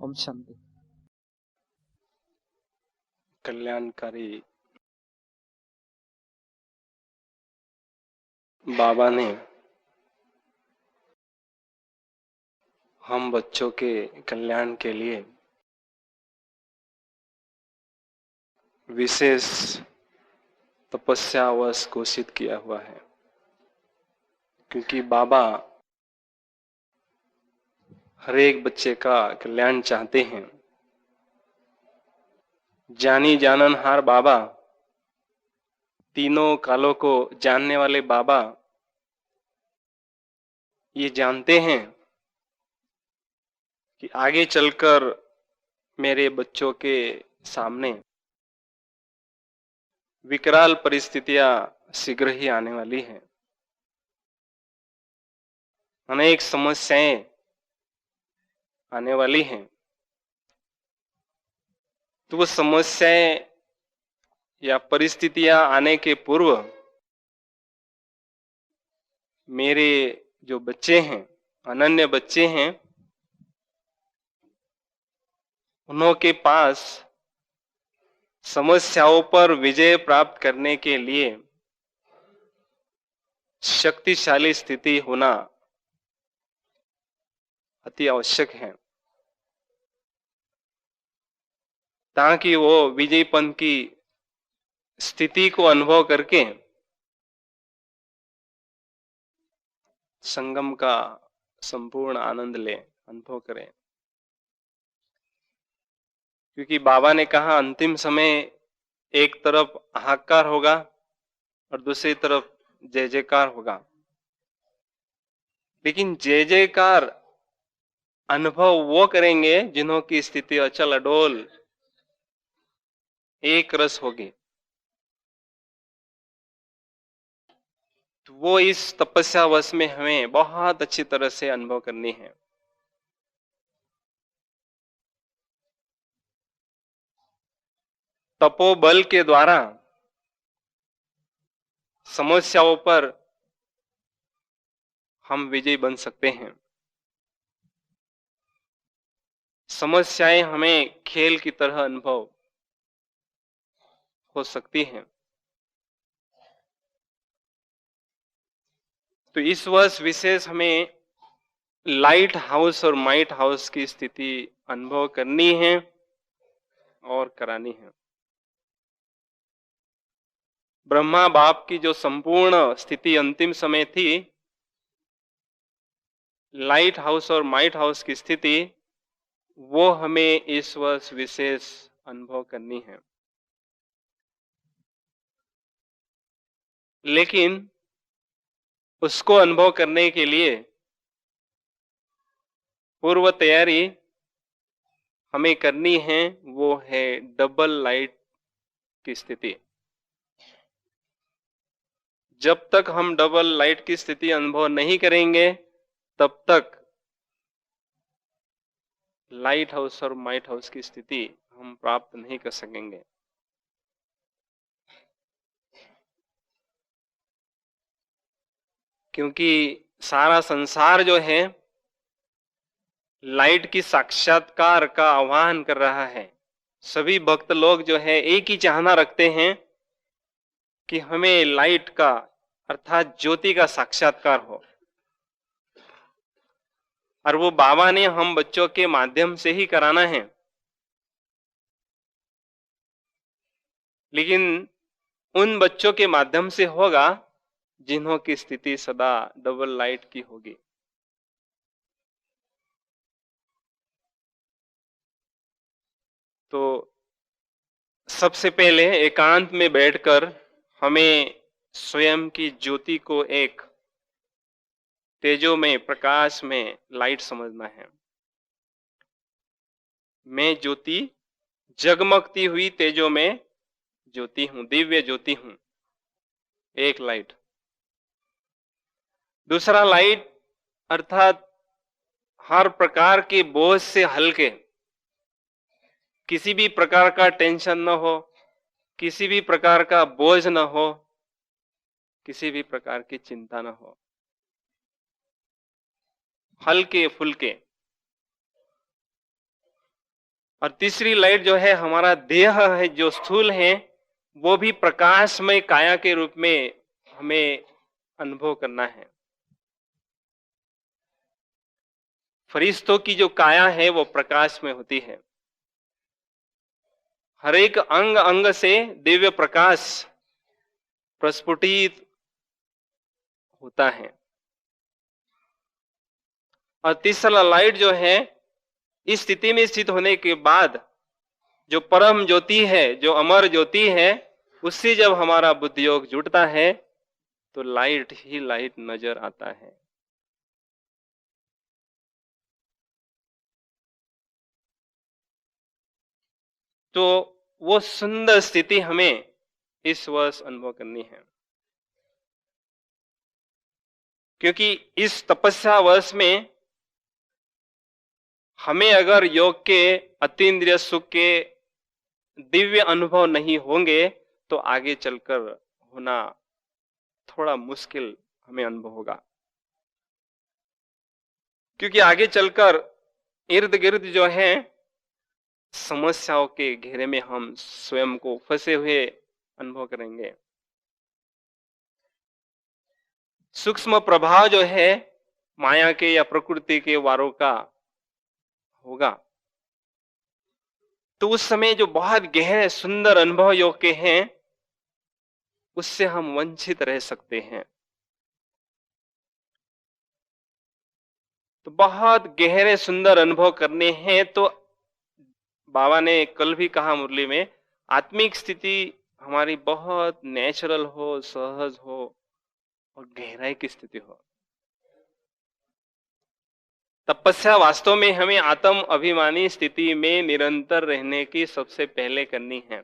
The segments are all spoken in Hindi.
ओम शांति। कल्याणकारी बाबा ने हम बच्चों के कल्याण के लिए विशेष तपस्यावश घोषित किया हुआ है, क्योंकि बाबा हर एक बच्चे का कल्याण चाहते हैं। जानी जाननहार बाबा, तीनों कालों को जानने वाले बाबा ये जानते हैं कि आगे चलकर मेरे बच्चों के सामने विकराल परिस्थितियां शीघ्र ही आने वाली हैं। अनेक समस्याएं आने वाली हैं। तो वो समस्याएं या परिस्थितियां आने के पूर्व मेरे जो बच्चे हैं, अनन्य बच्चे हैं, उनके पास समस्याओं पर विजय प्राप्त करने के लिए शक्तिशाली स्थिति होना अति आवश्यक है, ताकि वो विजयपन की स्थिति को अनुभव करके संगम का संपूर्ण आनंद ले, अनुभव करें। क्योंकि बाबा ने कहा अंतिम समय एक तरफ हाहाकार होगा और दूसरी तरफ जय जयकार होगा, लेकिन जय जयकार अनुभव वो करेंगे जिन्हों की स्थिति अचल अडोल एक रस होगी। तो वो इस तपस्यावश में हमें बहुत अच्छी तरह से अनुभव करनी है। तपोबल के द्वारा समस्याओं पर हम विजयी बन सकते हैं। समस्याएं हमें खेल की तरह अनुभव हो सकती हैं। तो इस वर्ष विशेष हमें लाइट हाउस और माइट हाउस की स्थिति अनुभव करनी है और करानी है। ब्रह्मा बाप की जो संपूर्ण स्थिति अंतिम समय थी, लाइट हाउस और माइट हाउस की स्थिति, वो हमें इस वर्ष विशेष अनुभव करनी है। लेकिन उसको अनुभव करने के लिए पूर्व तैयारी हमें करनी है, वो है डबल लाइट की स्थिति। जब तक हम डबल लाइट की स्थिति अनुभव नहीं करेंगे, तब तक लाइट हाउस और माइट हाउस की स्थिति हम प्राप्त नहीं कर सकेंगे। क्योंकि सारा संसार जो है लाइट की साक्षात्कार का आह्वान कर रहा है। सभी भक्त लोग जो है एक ही चाहना रखते हैं कि हमें लाइट का अर्थात ज्योति का साक्षात्कार हो, और वो बाबा ने हम बच्चों के माध्यम से ही कराना है। लेकिन उन बच्चों के माध्यम से होगा जिन्हों की स्थिति सदा डबल लाइट की होगी। तो सबसे पहले एकांत में बैठकर हमें स्वयं की ज्योति को एक तेजो में, प्रकाश में लाइट समझना है। मैं ज्योति, जगमगती हुई तेजो में ज्योति हूं, दिव्य ज्योति हूं, एक लाइट। दूसरा लाइट अर्थात हर प्रकार के बोझ से हल्के, किसी भी प्रकार का टेंशन न हो, किसी भी प्रकार का बोझ न हो, किसी भी प्रकार की चिंता न हो, हल्के फुल्के। और तीसरी लाइट जो है हमारा देह है, जो स्थूल है, वो भी प्रकाशमय काया के रूप में हमें अनुभव करना है। फरिश्तों की जो काया है वो प्रकाश में होती है। हर एक अंग अंग से दिव्य प्रकाश प्रस्फुटित होता है। और तीसरा लाइट जो है, इस स्थिति में स्थित होने के बाद जो परम ज्योति है, जो अमर ज्योति है, उससे जब हमारा बुद्धि योग जुड़ता है तो लाइट ही लाइट नजर आता है। तो वो सुंदर स्थिति हमें इस वर्ष अनुभव करनी है, क्योंकि इस तपस्या वर्ष में हमें अगर योग के अतीन्द्रिय सुख के दिव्य अनुभव नहीं होंगे तो आगे चलकर होना थोड़ा मुश्किल हमें अनुभव होगा। क्योंकि आगे चलकर इर्द गिर्द जो है समस्याओं के घेरे में हम स्वयं को फंसे हुए अनुभव करेंगे। सूक्ष्म प्रभाव जो है माया के या प्रकृति के वारों का होगा, तो उस समय जो बहुत गहरे सुंदर अनुभव योग के हैं उससे हम वंचित रह सकते हैं। तो बहुत गहरे सुंदर अनुभव करने हैं तो बाबा ने कल भी कहा मुरली में, आत्मिक स्थिति हमारी बहुत नेचुरल हो, सहज हो और गहराई की स्थिति हो। तपस्या वास्तव में हमें आत्म अभिमानी स्थिति में निरंतर रहने की सबसे पहले करनी है।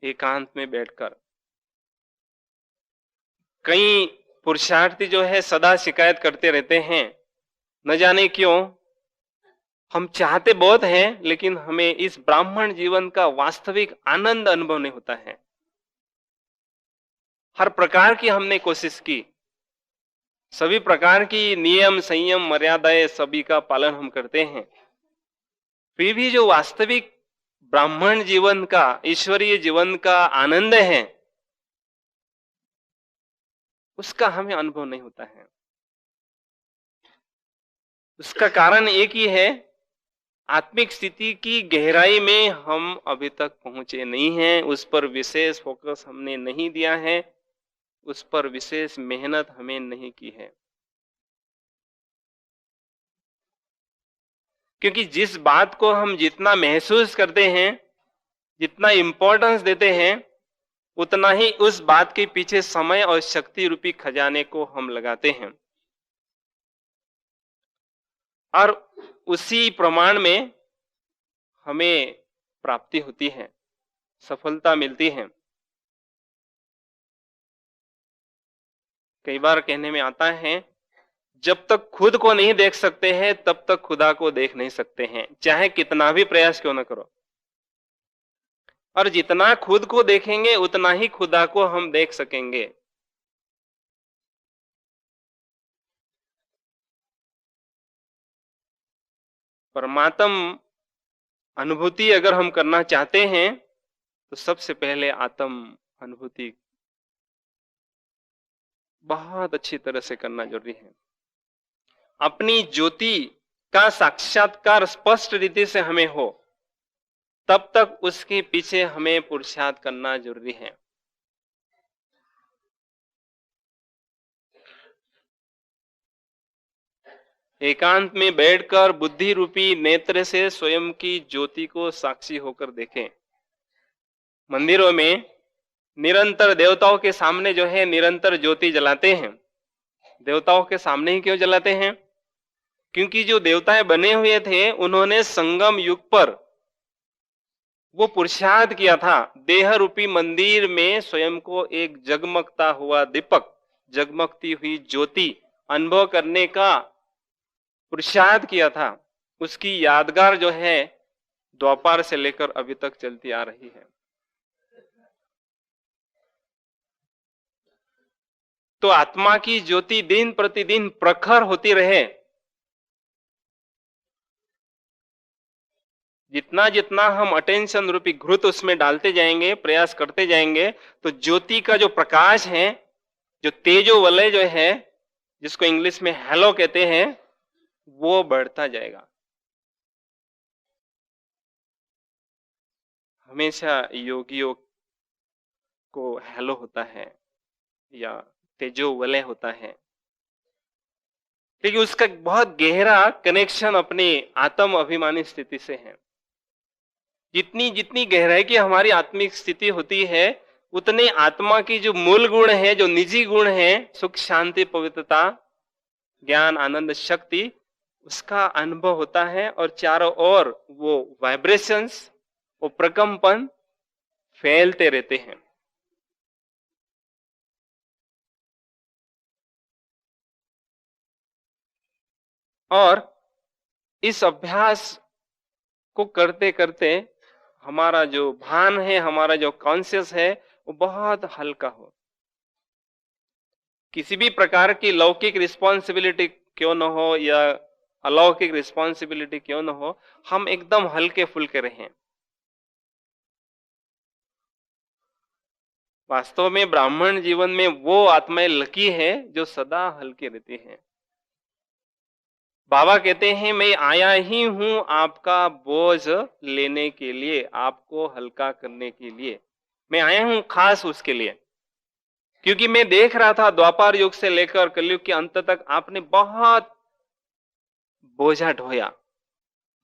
एकांत में बैठकर कई पुरुषार्थी जो है सदा शिकायत करते रहते हैं, न जाने क्यों हम चाहते बहुत हैं लेकिन हमें इस ब्राह्मण जीवन का वास्तविक आनंद अनुभव नहीं होता है। हर प्रकार की हमने कोशिश की, सभी प्रकार की नियम संयम मर्यादाएं सभी का पालन हम करते हैं, फिर भी जो वास्तविक ब्राह्मण जीवन का, ईश्वरीय जीवन का आनंद है उसका हमें अनुभव नहीं होता है। उसका कारण एक ही है, आत्मिक स्थिति की गहराई में हम अभी तक पहुंचे नहीं हैं, उस पर विशेष फोकस हमने नहीं दिया है, उस पर विशेष मेहनत हमें नहीं की है। क्योंकि जिस बात को हम जितना महसूस करते हैं, जितना इंपॉर्टेंस देते हैं, उतना ही उस बात के पीछे समय और शक्ति रूपी खजाने को हम लगाते हैं और उसी प्रमाण में हमें प्राप्ति होती है, सफलता मिलती है। कई बार कहने में आता है, जब तक खुद को नहीं देख सकते हैं तब तक खुदा को देख नहीं सकते हैं, चाहे कितना भी प्रयास क्यों ना करो। और जितना खुद को देखेंगे उतना ही खुदा को हम देख सकेंगे। परमात्म अनुभूति अगर हम करना चाहते हैं तो सबसे पहले आत्म अनुभूति बहुत अच्छी तरह से करना जरूरी है। अपनी ज्योति का साक्षात्कार स्पष्ट रीति से हमें हो, तब तक उसके पीछे हमें पुरुषार्थ करना जरूरी है। एकांत में बैठकर बुद्धि रूपी नेत्र से स्वयं की ज्योति को साक्षी होकर देखें। मंदिरों में निरंतर देवताओं के सामने जो है निरंतर ज्योति जलाते हैं। देवताओं के सामने ही क्यों जलाते हैं? क्योंकि जो देवताएं बने हुए थे उन्होंने संगम युग पर वो पुरुषार्थ किया था, देह रूपी मंदिर में स्वयं को एक जगमगता हुआ दीपक, जगमगती हुई ज्योति अनुभव करने का पुरुषार्थ किया था। उसकी यादगार जो है द्वापर से लेकर अभी तक चलती आ रही है। तो आत्मा की ज्योति दिन प्रतिदिन प्रखर होती रहे, जितना जितना हम अटेंशन रूपी घृत उसमें डालते जाएंगे, प्रयास करते जाएंगे, तो ज्योति का जो प्रकाश है, जो तेजो वलय जो है, जिसको इंग्लिश में हेलो कहते हैं, वो बढ़ता जाएगा। हमेशा योगियों को हेलो होता है या तेजो वलय होता है, लेकिन उसका बहुत गहरा कनेक्शन अपनी आत्म अभिमानी स्थिति से है। जितनी जितनी गहराई की हमारी आत्मिक स्थिति होती है, उतने आत्मा की जो मूल गुण है, जो निजी गुण है, सुख शांति पवित्रता ज्ञान आनंद शक्ति, उसका अनुभव होता है और चारों ओर वो वाइब्रेशंस, वो प्रकंपन फैलते रहते हैं। और इस अभ्यास को करते करते हमारा जो भान है, हमारा जो कॉन्शियस है, वो बहुत हल्का हो। किसी भी प्रकार की लौकिक रिस्पॉन्सिबिलिटी क्यों न हो या अलौकिक रिस्पॉन्सिबिलिटी क्यों न हो, हम एकदम हल्के फुल्के रहें। वास्तव में ब्राह्मण जीवन में वो आत्माएं लकी है जो सदा हल्के रहती हैं। बाबा कहते हैं, मैं आया ही हूं आपका बोझ लेने के लिए, आपको हल्का करने के लिए मैं आया हूं, खास उसके लिए। क्योंकि मैं देख रहा था द्वापर युग से लेकर कलयुग के अंत तक आपने बहुत बोझा ढोया,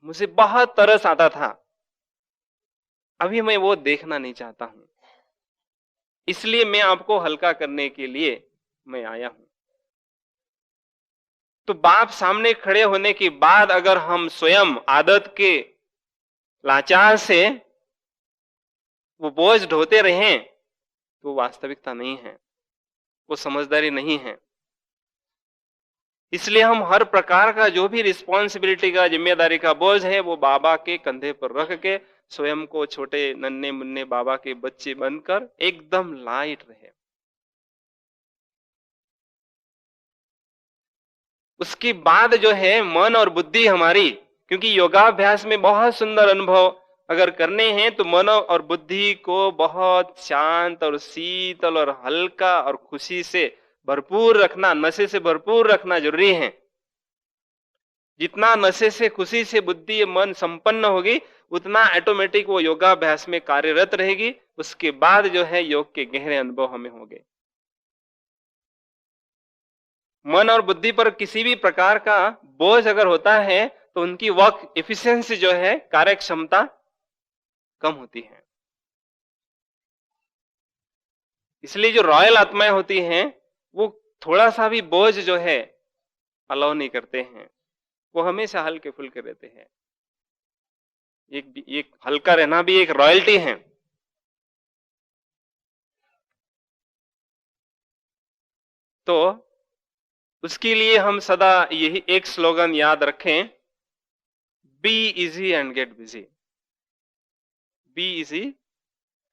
मुझे बहुत तरस आता था। अभी मैं वो देखना नहीं चाहता हूं, इसलिए मैं आपको हल्का करने के लिए मैं आया हूं। तो बाप सामने खड़े होने के बाद अगर हम स्वयं आदत के लाचार से वो बोझ ढोते रहें, तो वास्तविकता नहीं है, वो समझदारी नहीं है। इसलिए हम हर प्रकार का जो भी रिस्पॉन्सिबिलिटी का, जिम्मेदारी का बोझ है, वो बाबा के कंधे पर रख के स्वयं को छोटे नन्हे मुन्ने बाबा के बच्चे बनकर एकदम लाइट रहे। उसके बाद जो है मन और बुद्धि हमारी, क्योंकि योगाभ्यास में बहुत सुंदर अनुभव अगर करने हैं तो मन और बुद्धि को बहुत शांत और शीतल और हल्का और खुशी से भरपूर रखना, नशे से भरपूर रखना जरूरी है। जितना नशे से खुशी से बुद्धि मन संपन्न होगी, उतना ऑटोमेटिक वो योगाभ्यास में कार्यरत रहेगी। उसके बाद जो है योग के गहरे अनुभव हमें होंगे। मन और बुद्धि पर किसी भी प्रकार का बोझ अगर होता है तो उनकी वर्क एफिशिएंसी जो है, कार्य क्षमता कम होती है। इसलिए जो रॉयल आत्माएं होती हैं, वो थोड़ा सा भी बोझ जो है अलाउ नहीं करते हैं, वो हमेशा हल्के फुल्के रहते हैं। एक हल्का रहना भी एक रॉयल्टी है। तो उसके लिए हम सदा यही एक स्लोगन याद रखें, be easy and get busy. Be easy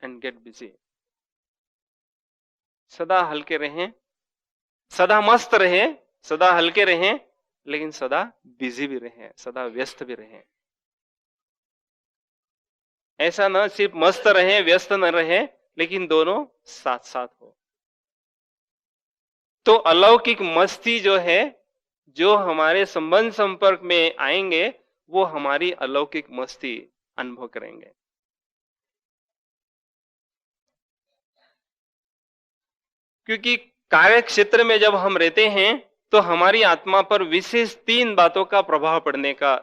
and get busy. सदा हल्के रहें, सदा मस्त रहें, सदा हल्के रहें, लेकिन सदा बिजी भी रहें, सदा व्यस्त भी रहें। ऐसा न सिर्फ मस्त रहें, व्यस्त न रहें, लेकिन दोनों साथ साथ हो। तो अलौकिक मस्ती जो है, जो हमारे संबंध संपर्क में आएंगे, वो हमारी अलौकिक मस्ती अनुभव करेंगे। क्योंकि कार्य क्षेत्र में जब हम रहते हैं तो हमारी आत्मा पर विशेष 3 बातों का प्रभाव पड़ने का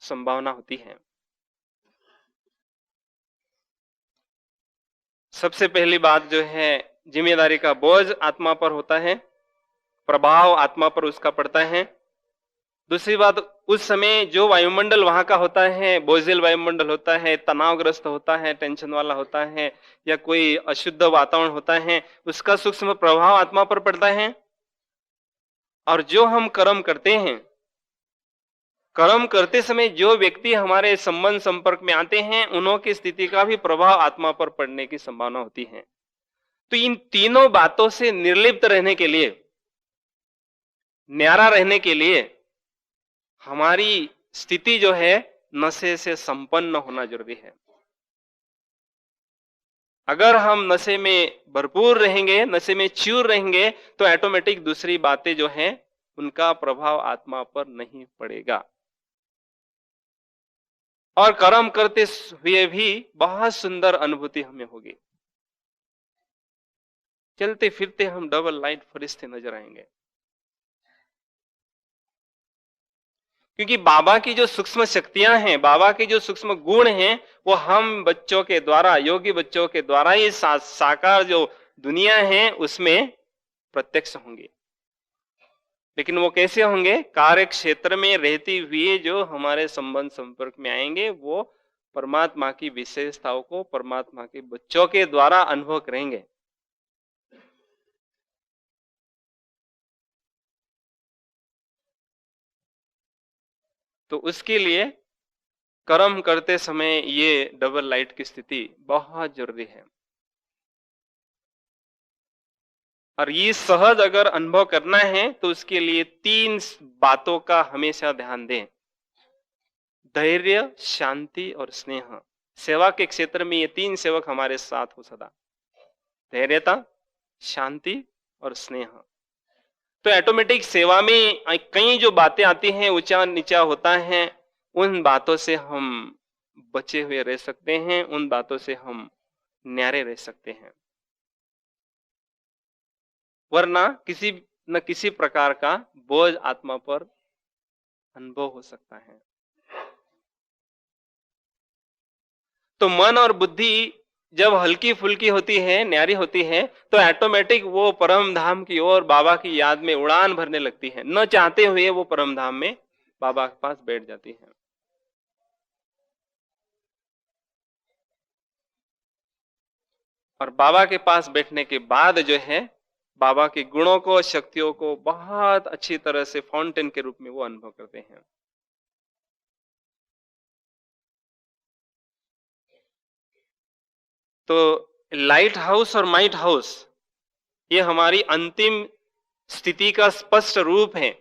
संभावना होती है। सबसे पहली बात जो है, जिम्मेदारी का बोझ आत्मा पर होता है, प्रभाव आत्मा पर उसका पड़ता है। दूसरी बात, उस समय जो वायुमंडल वहां का होता है, बोझिल वायुमंडल होता है, तनावग्रस्त होता है, टेंशन वाला होता है, या कोई अशुद्ध वातावरण होता है, उसका सूक्ष्म प्रभाव आत्मा पर पड़ता है। और जो हम कर्म करते हैं, कर्म करते समय जो व्यक्ति हमारे संबंध संपर्क में आते हैं, उन्हों की स्थिति का भी प्रभाव आत्मा पर पड़ने की संभावना होती है। तो इन तीनों बातों से निर्लिप्त रहने के लिए, न्यारा रहने के लिए, हमारी स्थिति जो है नशे से संपन्न होना जरूरी है। अगर हम नशे में भरपूर रहेंगे, नशे में चूर रहेंगे, तो ऑटोमेटिक दूसरी बातें जो हैं उनका प्रभाव आत्मा पर नहीं पड़ेगा और कर्म करते हुए भी बहुत सुंदर अनुभूति हमें होगी। चलते फिरते हम डबल लाइट फरिश्ते नजर आएंगे, क्योंकि बाबा की जो सूक्ष्म शक्तियां हैं, बाबा के जो सूक्ष्म गुण हैं, वो हम बच्चों के द्वारा, योगी बच्चों के द्वारा ये साकार जो दुनिया है उसमें प्रत्यक्ष होंगे। लेकिन वो कैसे होंगे? कार्य क्षेत्र में रहते हुए जो हमारे संबंध संपर्क में आएंगे, वो परमात्मा की विशेषताओं को परमात्मा के बच्चों के द्वारा अनुभव करेंगे। तो उसके लिए कर्म करते समय ये डबल लाइट की स्थिति बहुत जरूरी है। और ये सहज अगर अनुभव करना है तो उसके लिए 3 बातों का हमेशा ध्यान दें: धैर्य, शांति और स्नेह। सेवा के क्षेत्र में ये 3 सेवक हमारे साथ हो सदा: धैर्यता, शांति और स्नेह। तो ऑटोमेटिक सेवा में कई जो बातें आती हैं, ऊंचा नीचा होता है, उन बातों से हम बचे हुए रह सकते हैं, उन बातों से हम न्यारे रह सकते हैं, वरना किसी न किसी प्रकार का बोझ आत्मा पर अनुभव हो सकता है। तो मन और बुद्धि जब हल्की फुल्की होती है, न्यारी होती है, तो ऑटोमेटिक वो परम धाम की ओर बाबा की याद में उड़ान भरने लगती है। न चाहते हुए वो परम धाम में बाबा के पास बैठ जाती है। और बाबा के पास बैठने के बाद जो है, बाबा के गुणों को, शक्तियों को बहुत अच्छी तरह से फाउंटेन के रूप में वो अनुभव करते हैं। तो लाइट हाउस और माइट हाउस, ये हमारी अंतिम स्थिति का स्पष्ट रूप है।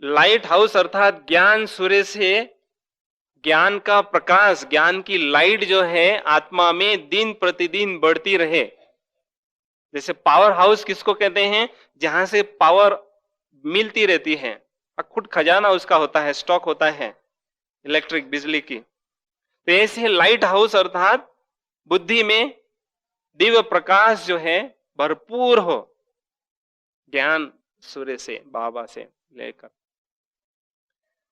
लाइट हाउस अर्थात ज्ञान सूर्य से ज्ञान का प्रकाश, ज्ञान की लाइट जो है आत्मा में दिन प्रतिदिन बढ़ती रहे। जैसे पावर हाउस किसको कहते हैं? जहां से पावर मिलती रहती है, अखुट खजाना उसका होता है, स्टॉक होता है इलेक्ट्रिक बिजली की। तो ऐसे लाइट हाउस अर्थात बुद्धि में दिव्य प्रकाश जो है भरपूर हो, ज्ञान सूर्य से, बाबा से लेकर।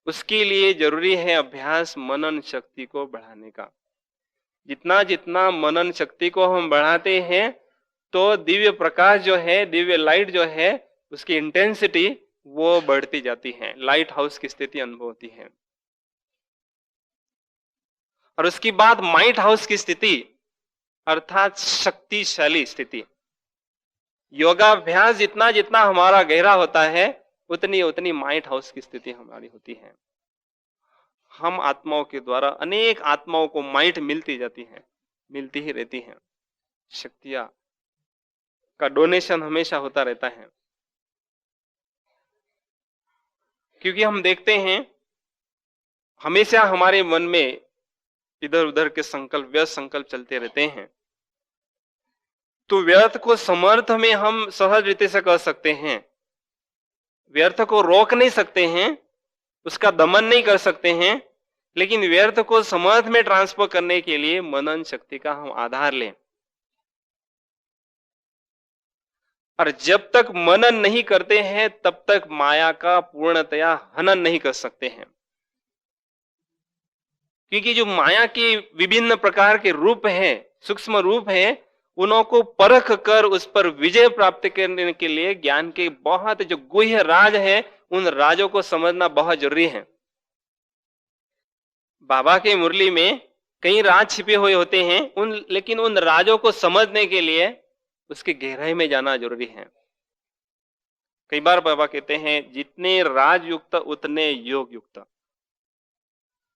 उसके लिए जरूरी है अभ्यास, मनन शक्ति को बढ़ाने का। जितना जितना मनन शक्ति को हम बढ़ाते हैं, तो दिव्य प्रकाश जो है, दिव्य लाइट जो है, उसकी इंटेंसिटी वो बढ़ती जाती है, लाइट हाउस की स्थिति अनुभव होती है। और उसके बाद माइट हाउस की स्थिति अर्थात शक्तिशाली स्थिति। योगाभ्यास जितना जितना हमारा गहरा होता है, उतनी उतनी माइट हाउस की स्थिति हमारी होती है। हम आत्माओं के द्वारा अनेक आत्माओं को माइट मिलती जाती है, मिलती ही रहती है। शक्तियां का डोनेशन हमेशा होता रहता है, क्योंकि हम देखते हैं हमेशा हमारे मन में इधर उधर के संकल्प, व्यर्थ संकल्प चलते रहते हैं। तो व्यर्थ को समर्थ में हम सहज रीति से कर सकते हैं। व्यर्थ को रोक नहीं सकते हैं, उसका दमन नहीं कर सकते हैं, लेकिन व्यर्थ को समर्थ में ट्रांसफर करने के लिए मनन शक्ति का हम आधार लें। और जब तक मनन नहीं करते हैं, तब तक माया का पूर्णतया हनन नहीं कर सकते हैं। क्योंकि जो माया के विभिन्न प्रकार के रूप हैं, सूक्ष्म रूप हैं, उन्हों को परख कर उस पर विजय प्राप्त करने के लिए ज्ञान के बहुत जो गुह्य राज है, उन राजों को समझना बहुत जरूरी है। बाबा के मुरली में कई राज छिपे हुए होते हैं, लेकिन उन राजों को समझने के लिए उसकी गहराई में जाना जरूरी है। कई बार बाबा कहते हैं, जितने राजयुक्त उतने योग युक्त।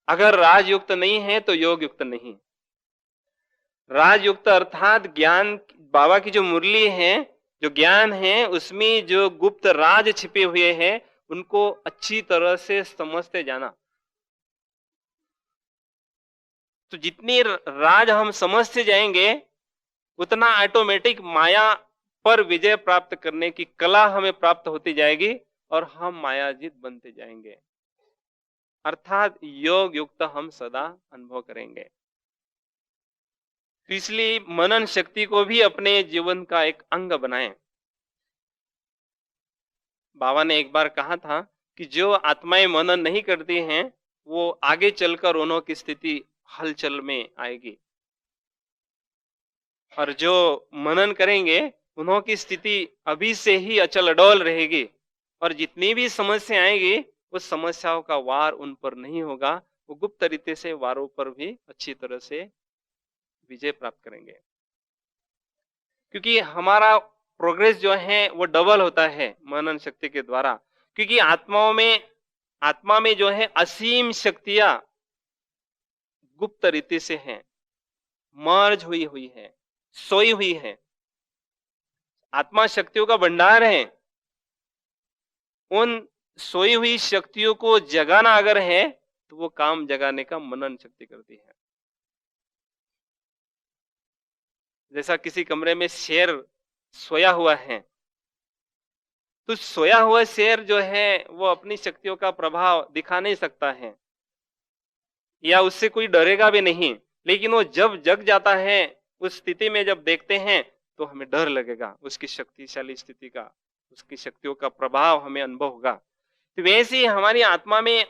अगर राजयुक्त नहीं है तो योग युक्त नहीं। राजयुक्त अर्थात ज्ञान, बाबा की जो मुरली है, जो ज्ञान है, उसमें जो गुप्त राज छिपे हुए हैं, उनको अच्छी तरह से समझते जाना। तो जितनी राज हम समझते जाएंगे उतना ऑटोमेटिक माया पर विजय प्राप्त करने की कला हमें प्राप्त होती जाएगी और हम मायाजीत बनते जाएंगे, अर्थात योग युक्त हम सदा अनुभव करेंगे। तो इसलिए मनन शक्ति को भी अपने जीवन का एक अंग बनाएं। बाबा ने एक बार कहा था कि जो आत्माएं मनन नहीं करती हैं वो आगे चलकर उन्हों की स्थिति हलचल में आएगी, और जो मनन करेंगे उन्हों की स्थिति अभी से ही अचल अडोल रहेगी, और जितनी भी समस्या आएगी उस समस्याओं का वार उन पर नहीं होगा, वो गुप्त रीति से वारों पर भी अच्छी तरह से विजय प्राप्त करेंगे। क्योंकि हमारा प्रोग्रेस जो है वो डबल होता है मनन शक्ति के द्वारा, क्योंकि आत्मा में जो है असीम शक्तियां गुप्त रीति से हैं, मर्ज हुई हुई है, सोई हुई है। आत्मा शक्तियों का भंडार है। उन सोई हुई शक्तियों को जगाना अगर है तो वो काम जगाने का मनन शक्ति करती है। जैसा किसी कमरे में शेर सोया हुआ है, तो सोया हुआ शेर जो है वो अपनी शक्तियों का प्रभाव दिखा नहीं सकता है, या उससे कोई डरेगा भी नहीं, लेकिन वो जब जग जाता है उस स्थिति में जब देखते हैं तो हमें डर लगेगा, उसकी शक्तिशाली स्थिति का, उसकी शक्तियों का प्रभाव हमें अनुभव होगा। तो वैसे ही हमारी आत्मा में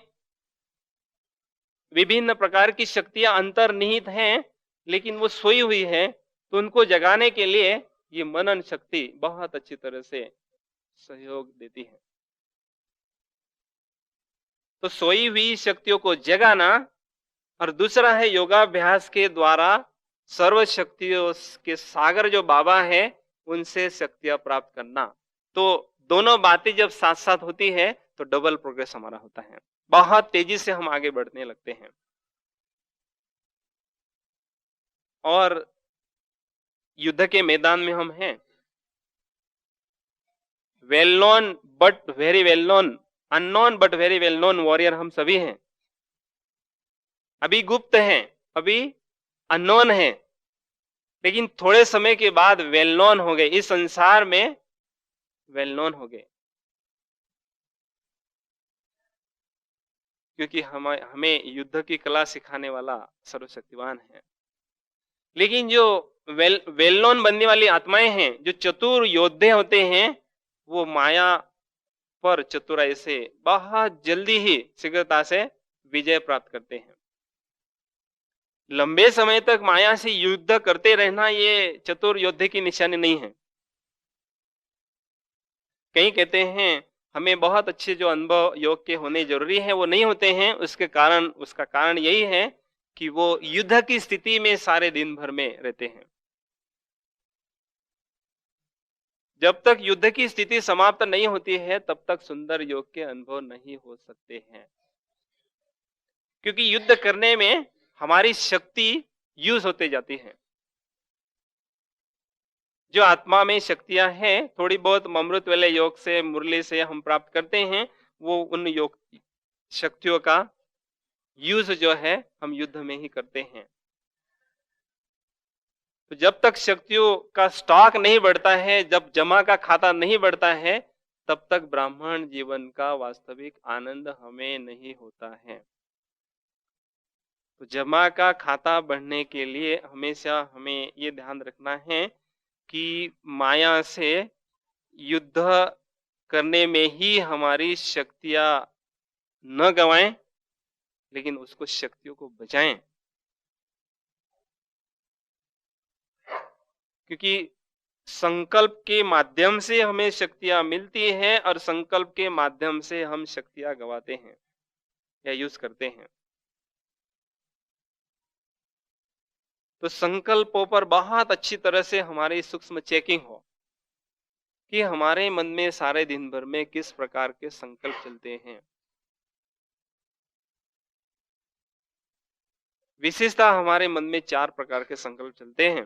विभिन्न प्रकार की शक्तियां अंतर्निहित हैं, लेकिन वो सोई हुई है, तो उनको जगाने के लिए ये मनन शक्ति बहुत अच्छी तरह से सहयोग देती है। तो सोई हुई शक्तियों को जगाना, और दूसरा है योगाभ्यास के द्वारा सर्व शक्तियों के सागर जो बाबा है उनसे शक्तियां प्राप्त करना। तो दोनों बातें जब साथ साथ होती है तो डबल प्रोग्रेस हमारा होता है, बहुत तेजी से हम आगे बढ़ने लगते हैं। और युद्ध के मैदान में हम हैं, well known but very well known, unknown but very well known warrior हम सभी हैं। अभी गुप्त हैं, अभी अननोन हैं, लेकिन थोड़े समय के बाद वेल नोन हो गए, इस संसार में वेल नोन हो गए, क्योंकि हमें युद्ध की कला सिखाने वाला सर्वशक्तिवान है। लेकिन जो वेल नोन बनने वाली आत्माएं हैं, जो चतुर योद्धे होते हैं, वो माया पर चतुराई से बहुत जल्दी ही शीघ्रता से विजय प्राप्त करते हैं। लंबे समय तक माया से युद्ध करते रहना ये चतुर योद्धे की निशानी नहीं है। कई कहते हैं हमें बहुत अच्छे जो अनुभव योग के होने जरूरी है वो नहीं होते हैं, उसका कारण यही है कि वो युद्ध की स्थिति में सारे दिन भर में रहते हैं। जब तक युद्ध की स्थिति समाप्त नहीं होती है तब तक सुंदर योग के अनुभव नहीं हो सकते हैं, क्योंकि युद्ध करने में हमारी शक्ति यूज होते जाती है। जो आत्मा में शक्तियां हैं थोड़ी बहुत अमृत वाले योग से, मुरली से हम प्राप्त करते हैं, वो उन योग शक्तियों का यूज जो है हम युद्ध में ही करते हैं। तो जब तक शक्तियों का स्टॉक नहीं बढ़ता है, जब जमा का खाता नहीं बढ़ता है, तब तक ब्राह्मण जीवन का वास्तविक आनंद हमें नहीं होता है। तो जमा का खाता बढ़ने के लिए हमेशा हमें ये ध्यान रखना है कि माया से युद्ध करने में ही हमारी शक्तियां न गंवाएं, लेकिन उसको शक्तियों को बचाएं। क्योंकि संकल्प के माध्यम से हमें शक्तियां मिलती हैं और संकल्प के माध्यम से हम शक्तियां गंवाते हैं या यूज करते हैं। तो संकल्पों पर बहुत अच्छी तरह से हमारी सूक्ष्म चेकिंग हो कि हमारे मन में सारे दिन भर में किस प्रकार के संकल्प चलते हैं। विशेषता हमारे मन में 4 प्रकार के संकल्प चलते हैं: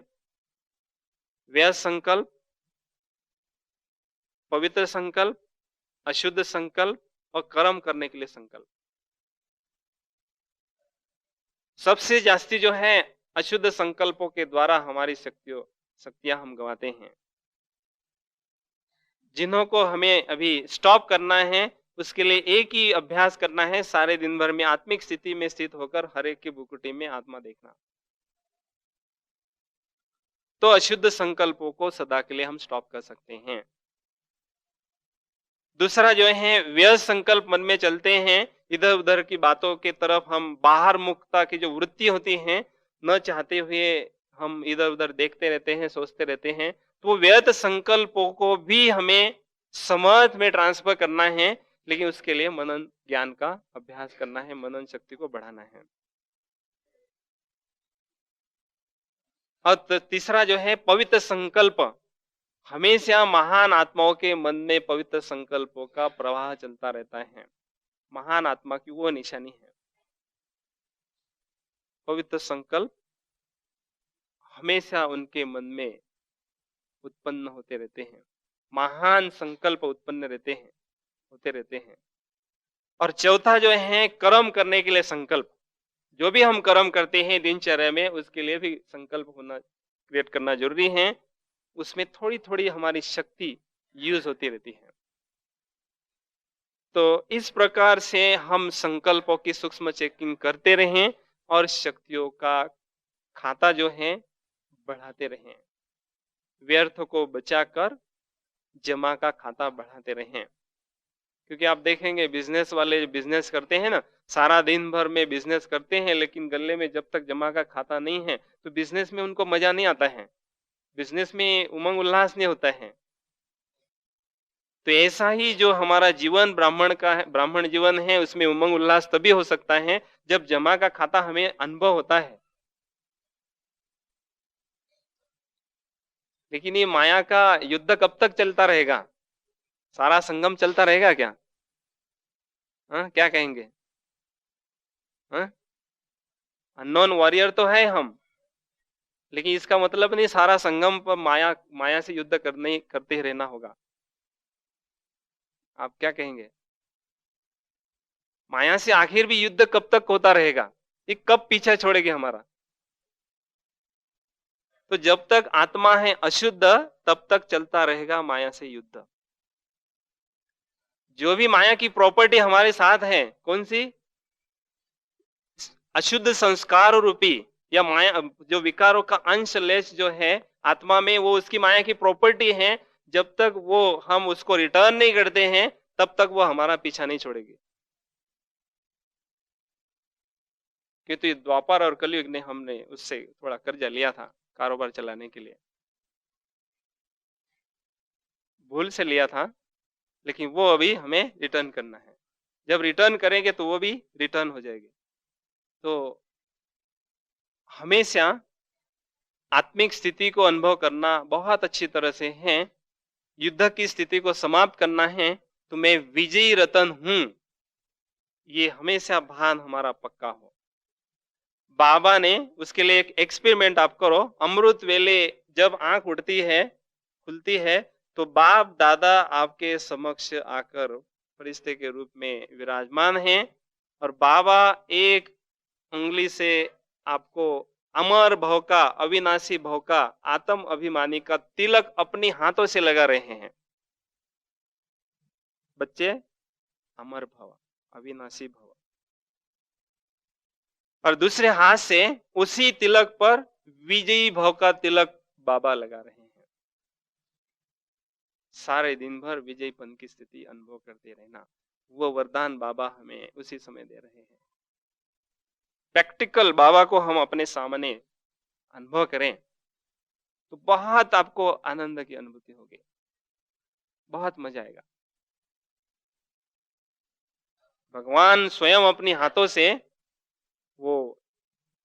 व्यय संकल्प, पवित्र संकल्प, अशुद्ध संकल्प और कर्म करने के लिए संकल्प। सबसे जास्ती जो है अशुद्ध संकल्पों के द्वारा हमारी शक्तियां हम गंवाते हैं। जिन्हों को हमें अभी स्टॉप करना है, उसके लिए एक ही अभ्यास करना है, सारे दिन भर में आत्मिक स्थिति में स्थित होकर हर एक की भुकुटी में आत्मा देखना। तो अशुद्ध संकल्पों को सदा के लिए हम स्टॉप कर सकते हैं। दूसरा जो है व्यय संकल्प मन में चलते हैं, इधर-उधर की बातों की तरफ हम बाहर मुखता की जो वृत्ति होती है, न चाहते हुए हम इधर-उधर देखते रहते हैं, सोचते रहते हैं। तो व्यर्थ संकल्पों को भी हमें समर्थ में ट्रांसफर करना है, लेकिन उसके लिए मनन ज्ञान का अभ्यास करना है, मनन शक्ति को बढ़ाना है। और तीसरा जो है पवित्र संकल्प, हमेशा महान आत्माओं के मन में पवित्र संकल्पों का प्रवाह चलता रहता है। महान आत्मा की वो निशानी है। पवित्र संकल्प हमेशा उनके मन में उत्पन्न होते रहते हैं। महान संकल्प उत्पन्न होते रहते हैं। और चौथा जो है कर्म करने के लिए संकल्प। जो भी हम कर्म करते हैं दिनचर्या में, उसके लिए भी संकल्प होना, क्रिएट करना जरूरी है। उसमें थोड़ी-थोड़ी हमारी शक्ति यूज होती रहती है। तो इस प्रकार से हम संकल्पों की सूक्ष्म चेकिंग करते रहें और शक्तियों का खाता जो है बढ़ाते रहें। व्यर्थ को बचाकर जमा का खाता बढ़ाते रहें। क्योंकि आप देखेंगे बिजनेस वाले बिजनेस करते हैं ना, सारा दिन भर में बिजनेस करते हैं, लेकिन गले में जब तक जमा का खाता नहीं है, तो बिजनेस में उनको मजा नहीं आता है। बिजनेस में उमंग उल्लास नहीं होता है। तो ऐसा ही जो हमारा जीवन ब्राह्मण का है, ब्राह्मण जीवन है, उसमें उमंग उल्लास तभी हो सकता है जब जमा का खाता हमें अनुभव होता है। लेकिन ये माया का युद्ध कब तक चलता रहेगा? सारा संगम चलता रहेगा क्या? हाँ, क्या कहेंगे? हाँ? अननोन वॉरियर तो है हम, लेकिन इसका मतलब नहीं सारा संगम पर माया से युद्ध करते ही रहना होगा। आप क्या कहेंगे? माया से आखिर भी युद्ध कब तक होता रहेगा? ये कब पीछा छोड़ेगी हमारा? तो जब तक आत्मा है अशुद्ध, तब तक चलता रहेगा माया से युद्ध। जो भी माया की प्रॉपर्टी हमारे साथ है, कौन सी? अशुद्ध संस्कार रूपी या माया, जो विकारों का अंश लेश जो है आत्मा में, वो उसकी माया की प्रॉपर्टी है। जब तक वो हम उसको रिटर्न नहीं करते हैं, तब तक वो हमारा पीछा नहीं छोड़ेगी। क्योंकि द्वापर और कलयुग ने हमने उससे थोड़ा कर्जा लिया था कारोबार चलाने के लिए, भूल से लिया था, लेकिन वो अभी हमें रिटर्न करना है। जब रिटर्न करेंगे तो वो भी रिटर्न हो जाएगी। तो हमेशा आत्मिक स्थिति को अनुभव करना बहुत अच्छी तरह से है। युद्ध की स्थिति को समाप्त करना है तो मैं विजयी रतन हूं, ये हमेशा भान हमारा पक्का हो। बाबा ने उसके लिए एक एक्सपेरिमेंट आप करो। अमृत वेले जब आंख उठती है, खुलती है, तो बाप दादा आपके समक्ष आकर फरिश्ते के रूप में विराजमान हैं और बाबा एक उंगली से आपको अमर भव का, अविनाशी भव का, आत्म अभिमानी का तिलक अपनी हाथों से लगा रहे हैं। बच्चे, अमर भव, अविनाशी भव। और दूसरे हाथ से उसी तिलक पर विजयी भव का तिलक बाबा लगा रहे हैं। सारे दिन भर विजयीपन की स्थिति अनुभव करते रहना, वो वरदान बाबा हमें उसी समय दे रहे हैं। प्रैक्टिकल बाबा को हम अपने सामने अनुभव करें तो बहुत आपको आनंद की अनुभूति होगी, बहुत मजा आएगा। भगवान स्वयं अपनी हाथों से वो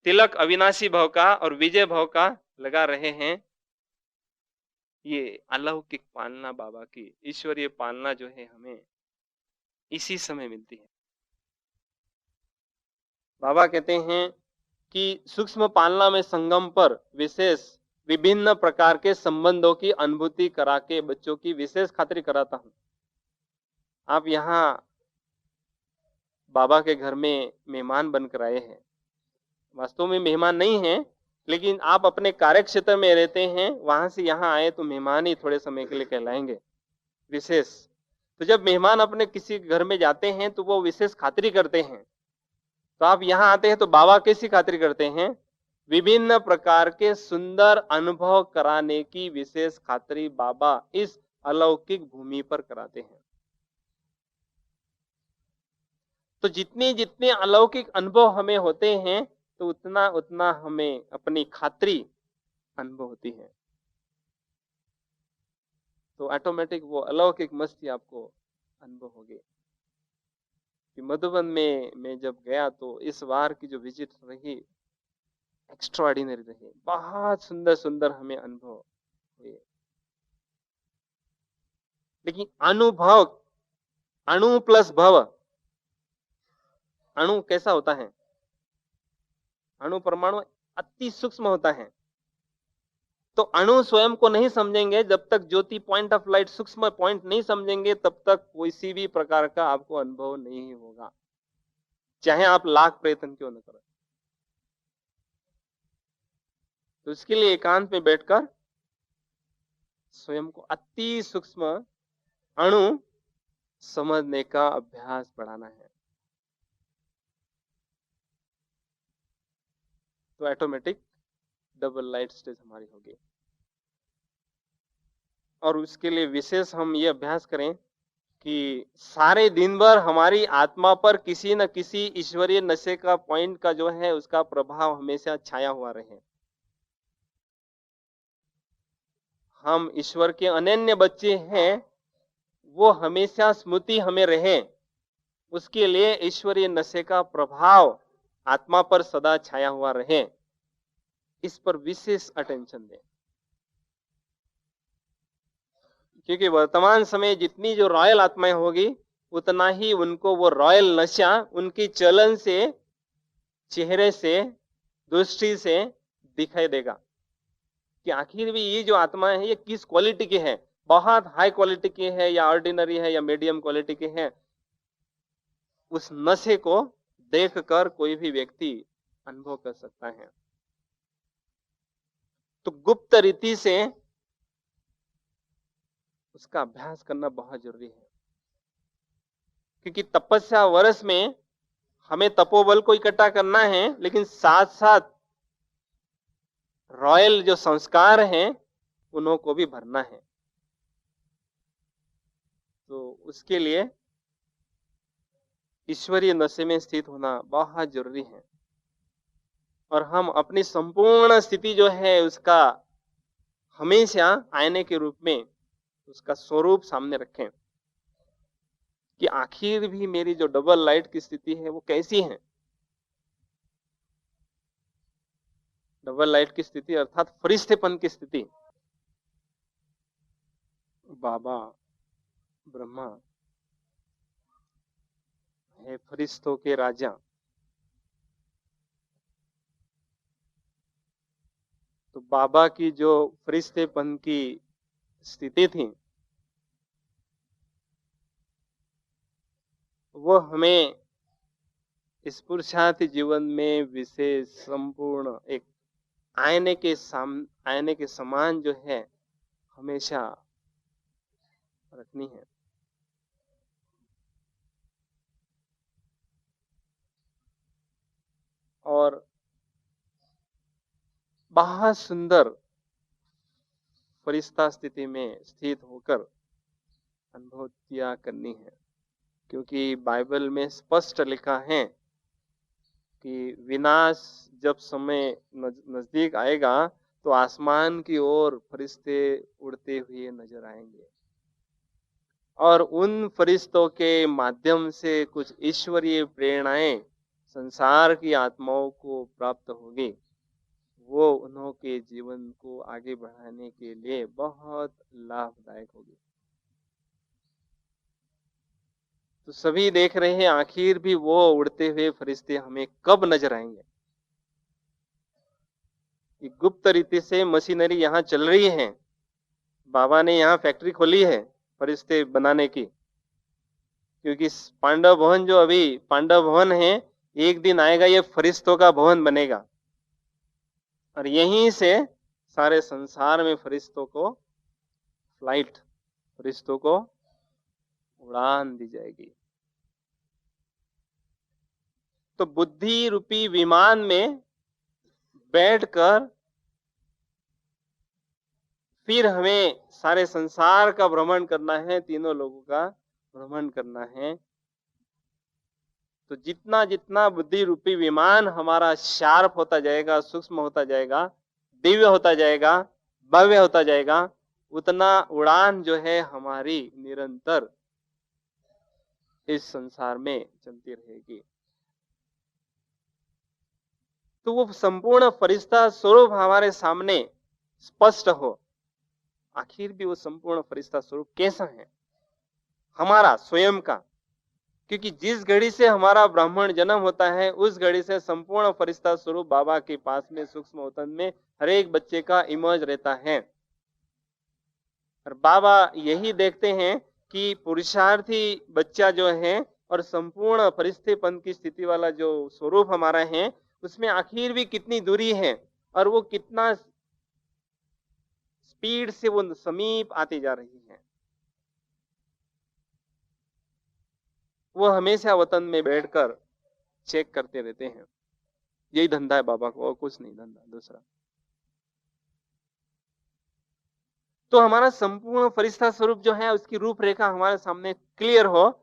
तिलक अविनाशी भव का और विजय भव का लगा रहे हैं। ये अलौकिक पालना बाबा की, ईश्वरीय पालना जो है हमें इसी समय मिलती है। बाबा कहते हैं कि सूक्ष्म पालना में संगम पर विशेष विभिन्न प्रकार के संबंधों की अनुभूति करा के बच्चों की विशेष खातिरी कराता हूं। आप यहाँ बाबा के घर में मेहमान बनकर आए हैं, वास्तव में मेहमान नहीं हैं, लेकिन आप अपने कार्य क्षेत्र में रहते हैं, वहां से यहाँ आए तो मेहमान ही थोड़े समय के लिए कहलाएंगे, विशेष। तो जब मेहमान अपने किसी घर में जाते हैं तो वो विशेष खातिरी करते हैं। तो आप यहाँ आते हैं तो बाबा कैसी खातिरी करते हैं? विभिन्न प्रकार के सुंदर अनुभव कराने की विशेष खातिरी बाबा इस अलौकिक भूमि पर कराते हैं। तो जितने जितने अलौकिक अनुभव हमें होते हैं तो उतना उतना हमें अपनी खातिरी अनुभव होती है। तो ऑटोमेटिक वो अलौकिक मस्ती आपको अनुभव होगी। कि मधुबन में मैं जब गया तो इस बार की जो विजिट रही एक्स्ट्राऑर्डिनरी रही, बहुत सुंदर सुंदर हमें अनुभव हुए। लेकिन अनुभव, अणु प्लस भव, अणु कैसा होता है? अणु परमाणु अति सूक्ष्म होता है। तो अणु स्वयं को नहीं समझेंगे, जब तक ज्योति पॉइंट ऑफ लाइट सूक्ष्म पॉइंट नहीं समझेंगे तब तक किसी भी प्रकार का आपको अनुभव नहीं होगा, चाहे आप लाख प्रयत्न क्यों न करें। तो इसके लिए एकांत में बैठकर स्वयं को अति सूक्ष्म अणु समझने का अभ्यास बढ़ाना है। तो ऑटोमेटिक डबल लाइट स्टेज हमारी होगी। और उसके लिए विशेष हम ये अभ्यास करें कि सारे दिन भर हमारी आत्मा पर किसी न किसी ईश्वरीय नशे का पॉइंट का जो है उसका प्रभाव हमेशा छाया हुआ रहे। हम ईश्वर के अनन्य बच्चे हैं, वो हमेशा स्मृति हमें रहे, उसके लिए ईश्वरीय नशे का प्रभाव आत्मा पर सदा छाया हुआ रहे, इस पर विशेष अटेंशन दें। क्योंकि वर्तमान समय जितनी जो रॉयल आत्माएं होगी उतना ही उनको वो रॉयल नशा उनकी चलन से, चेहरे से, दृष्टि से दिखाई देगा कि आखिर भी ये जो आत्माएं हैं ये किस क्वालिटी की है, बहुत हाई क्वालिटी की है या ऑर्डिनरी है या मीडियम क्वालिटी की है। उस नशे को देखकर कोई भी व्यक्ति अनुभव कर सकता है। तो गुप्त रीति से उसका अभ्यास करना बहुत जरूरी है, क्योंकि तपस्या वर्ष में हमें तपोबल को इकट्ठा करना है, लेकिन साथ साथ रॉयल जो संस्कार हैं उन्हों को भी भरना है। तो उसके लिए ईश्वरीय नशे में स्थित होना बहुत जरूरी है। और हम अपनी संपूर्ण स्थिति जो है उसका हमेशा आईने के रूप में उसका स्वरूप सामने रखें कि आखिर भी मेरी जो डबल लाइट की स्थिति है वो कैसी है। डबल लाइट की स्थिति अर्थात फरिश्तेपन की स्थिति। बाबा ब्रह्मा है फरिश्तों के राजा, तो बाबा की जो फरिश्तेपन की स्थिति थी वो हमें इस पुरुषार्थी जीवन में विशेष संपूर्ण एक आईने के समान जो है हमेशा रखनी है। और बहुत सुंदर फरिश्ता स्थिति में स्थित होकर अनुभूतियां करनी है, क्योंकि बाइबल में स्पष्ट लिखा है कि विनाश जब समय नजदीक आएगा तो आसमान की ओर फरिश्ते उड़ते हुए नजर आएंगे और उन फरिश्तों के माध्यम से कुछ ईश्वरीय प्रेरणाएं संसार की आत्माओं को प्राप्त होगी। वो उन्हों के जीवन को आगे बढ़ाने के लिए बहुत लाभदायक होगी। तो सभी देख रहे हैं आखिर भी वो उड़ते हुए फरिश्ते हमें कब नजर आएंगे। कि गुप्त रीति से मशीनरी यहाँ चल रही है, बाबा ने यहाँ फैक्ट्री खोली है फरिश्ते बनाने की, क्योंकि पांडव भवन जो अभी पांडव भवन है एक दिन आएगा ये फरिश्तों का भवन बनेगा और यहीं से सारे संसार में फरिश्तों को फ्लाइट, फरिश्तों को उड़ान दी जाएगी। तो बुद्धि रूपी विमान में बैठकर फिर हमें सारे संसार का भ्रमण करना है, तीनों लोगों का भ्रमण करना है। तो जितना जितना बुद्धि रूपी विमान हमारा शार्प होता जाएगा, सूक्ष्म होता जाएगा, दिव्य होता जाएगा, भव्य होता जाएगा, उतना उड़ान जो है हमारी निरंतर इस संसार में चलती रहेगी। तो वो संपूर्ण फरिश्ता स्वरूप हमारे सामने स्पष्ट हो। आखिर भी वो संपूर्ण फरिश्ता स्वरूप कैसा है हमारा स्वयं का, क्योंकि जिस घड़ी से हमारा ब्राह्मण जन्म होता है उस घड़ी से संपूर्ण फरिश्ता स्वरूप बाबा के पास में सूक्ष्म वतन में हर एक बच्चे का इमर्ज रहता है। और बाबा यही देखते हैं कि पुरुषार्थी बच्चा जो है और संपूर्ण फरिश्तेपन की स्थिति वाला जो स्वरूप हमारा है उसमें आखिर भी कितनी दूरी है और वो कितना स्पीड से वो समीप आती जा रही है। वो हमेशा वतन में बैठकर चेक करते रहते हैं। यही धंधा है बाबा को और कुछ नहीं धंधा दूसरा। तो हमारा संपूर्ण फरिश्ता स्वरूप जो है उसकी रूपरेखा हमारे सामने क्लियर हो।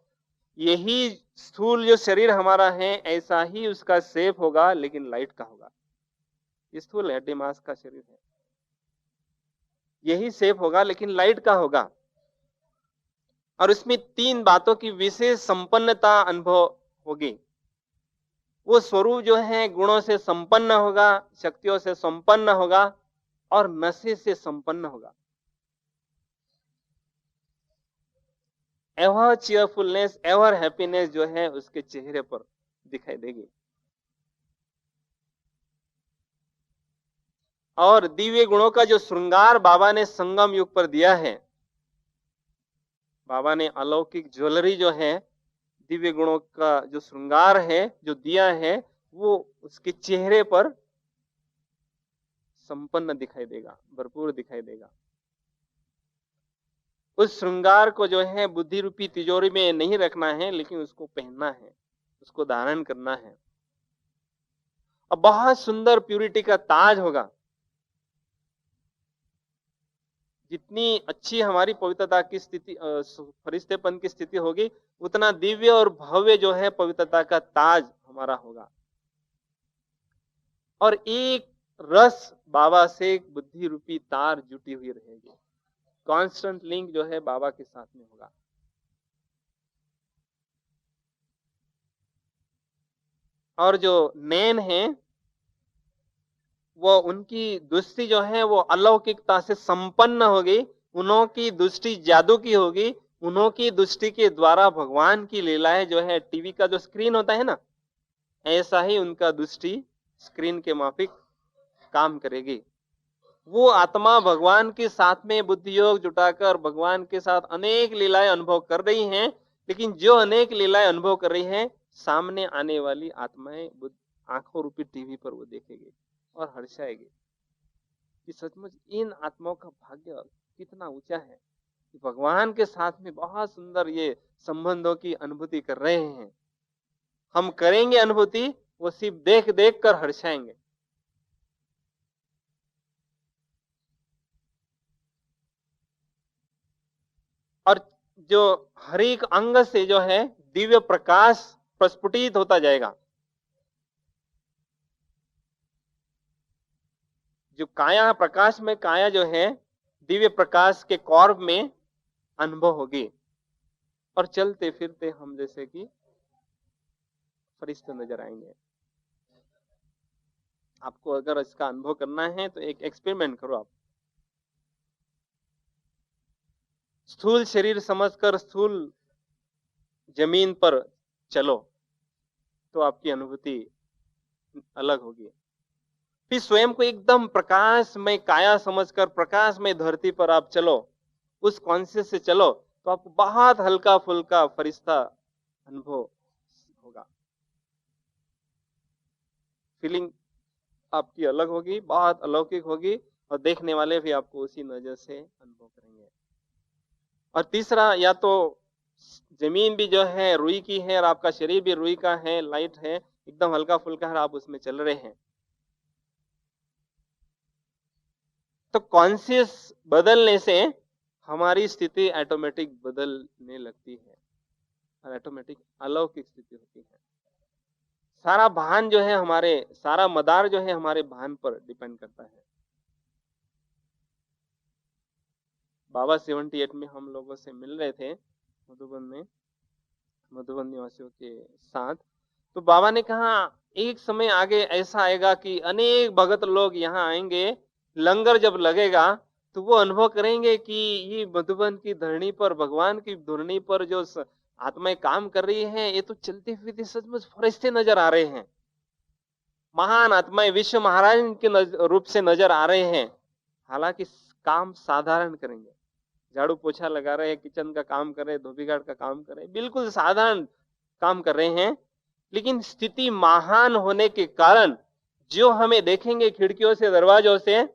यही स्थूल जो शरीर हमारा है ऐसा ही उसका शेप होगा, लेकिन लाइट का होगा। ये स्थूल है, डिमास का शरीर है, यही शेप होगा लेकिन लाइट का होगा। और उसमें तीन बातों की विशेष संपन्नता अनुभव होगी। वो स्वरूप जो है गुणों से संपन्न होगा, शक्तियों से संपन्न होगा और नशे से संपन्न होगा। एवर चीयरफुलनेस, एवर हैप्पीनेस जो है उसके चेहरे पर दिखाई देगी। और दिव्य गुणों का जो श्रृंगार बाबा ने संगम युग पर दिया है, बाबा ने अलौकिक ज्वेलरी जो है दिव्य गुणों का जो श्रृंगार है जो दिया है वो उसके चेहरे पर संपन्न दिखाई देगा, भरपूर दिखाई देगा। उस श्रृंगार को जो है बुद्धि रूपी तिजोरी में नहीं रखना है, लेकिन उसको पहनना है, उसको धारण करना है। अब बहुत सुंदर प्यूरिटी का ताज होगा। जितनी अच्छी हमारी पवित्रता की स्थिति, फरिश्तेपन की स्थिति होगी, उतना दिव्य और भव्य जो है पवित्रता का ताज हमारा होगा। और एक रस बाबा से बुद्धि रूपी तार जुटी हुई रहेगी। कांस्टेंट लिंक जो है बाबा के साथ में होगा। और जो नैन है वो उनकी दृष्टि जो है वो अलौकिकता से संपन्न होगी। उन्हों की दृष्टि जादू की होगी। उन्हों की दृष्टि के द्वारा भगवान की लीलाएं जो है, टीवी का जो स्क्रीन होता है ना, ऐसा ही उनका दृष्टि स्क्रीन के माफिक काम करेगी। वो आत्मा भगवान के साथ में बुद्धि योग जुटाकर भगवान के साथ अनेक लीलाएं अनुभव कर रही हैं, लेकिन जो अनेक लीलाएं अनुभव कर रही हैं सामने आने वाली आत्माएं आंखों रूपी टीवी पर वो देखेगी और हर्षाएगी कि सचमुच इन आत्माओं का भाग्य कितना ऊंचा है कि भगवान के साथ में बहुत सुंदर ये संबंधों की अनुभूति कर रहे हैं। हम करेंगे अनुभूति, वो सिर्फ देख देख कर हर्षाएंगे। और जो हर एक अंग से जो है दिव्य प्रकाश प्रस्फुटित होता जाएगा। जो काया प्रकाश में काया जो है दिव्य प्रकाश के कौर्ब में अनुभव होगी। और चलते फिरते हम जैसे कि फरिश्ते नजर आएंगे। आपको अगर इसका अनुभव करना है तो एक एक्सपेरिमेंट करो। आप स्थूल शरीर समझकर स्थूल जमीन पर चलो तो आपकी अनुभूति अलग होगी। फिर स्वयं को एकदम प्रकाशमय काया समझकर प्रकाशमय धरती पर आप चलो, उस कॉन्शियस से चलो तो आपको बहुत हल्का फुल्का फरिश्ता अनुभव होगा। फीलिंग आपकी अलग होगी, बहुत अलौकिक होगी, और देखने वाले भी आपको उसी नजर से अनुभव करेंगे। और तीसरा, या तो जमीन भी जो है रुई की है और आपका शरीर भी रुई का है, लाइट है, एकदम हल्का फुल्का है, आप उसमें चल रहे हैं, तो कॉन्शियस बदलने से हमारी स्थिति ऑटोमेटिक बदलने लगती है और ऑटोमेटिक अलौकिक स्थिति होती है। सारा भान जो है हमारे, सारा मदार जो है हमारे भान पर डिपेंड करता है। बाबा 78 में हम लोगों से मिल रहे थे मधुबन में, मधुबन निवासियों के साथ। तो बाबा ने कहा एक समय आगे ऐसा आएगा कि अनेक भगत लोग यहाँ आएंगे, लंगर जब लगेगा तो वो अनुभव करेंगे कि ये मधुबन की धरणी पर, भगवान की धरणी पर जो आत्माएं काम कर रही हैं, ये तो चलते फिरते सचमुच फरिश्ते नजर आ रहे हैं, महान आत्माएं विश्व महाराज के रूप से नजर आ रहे हैं। हालांकि काम साधारण करेंगे, झाड़ू पोछा लगा रहे हैं, किचन का काम कर रहे हैं, धोबी घाट का काम कर रहे हैं, बिल्कुल साधारण काम कर रहे हैं, लेकिन स्थिति महान होने के कारण जो हमें देखेंगे खिड़कियों से, दरवाजों से,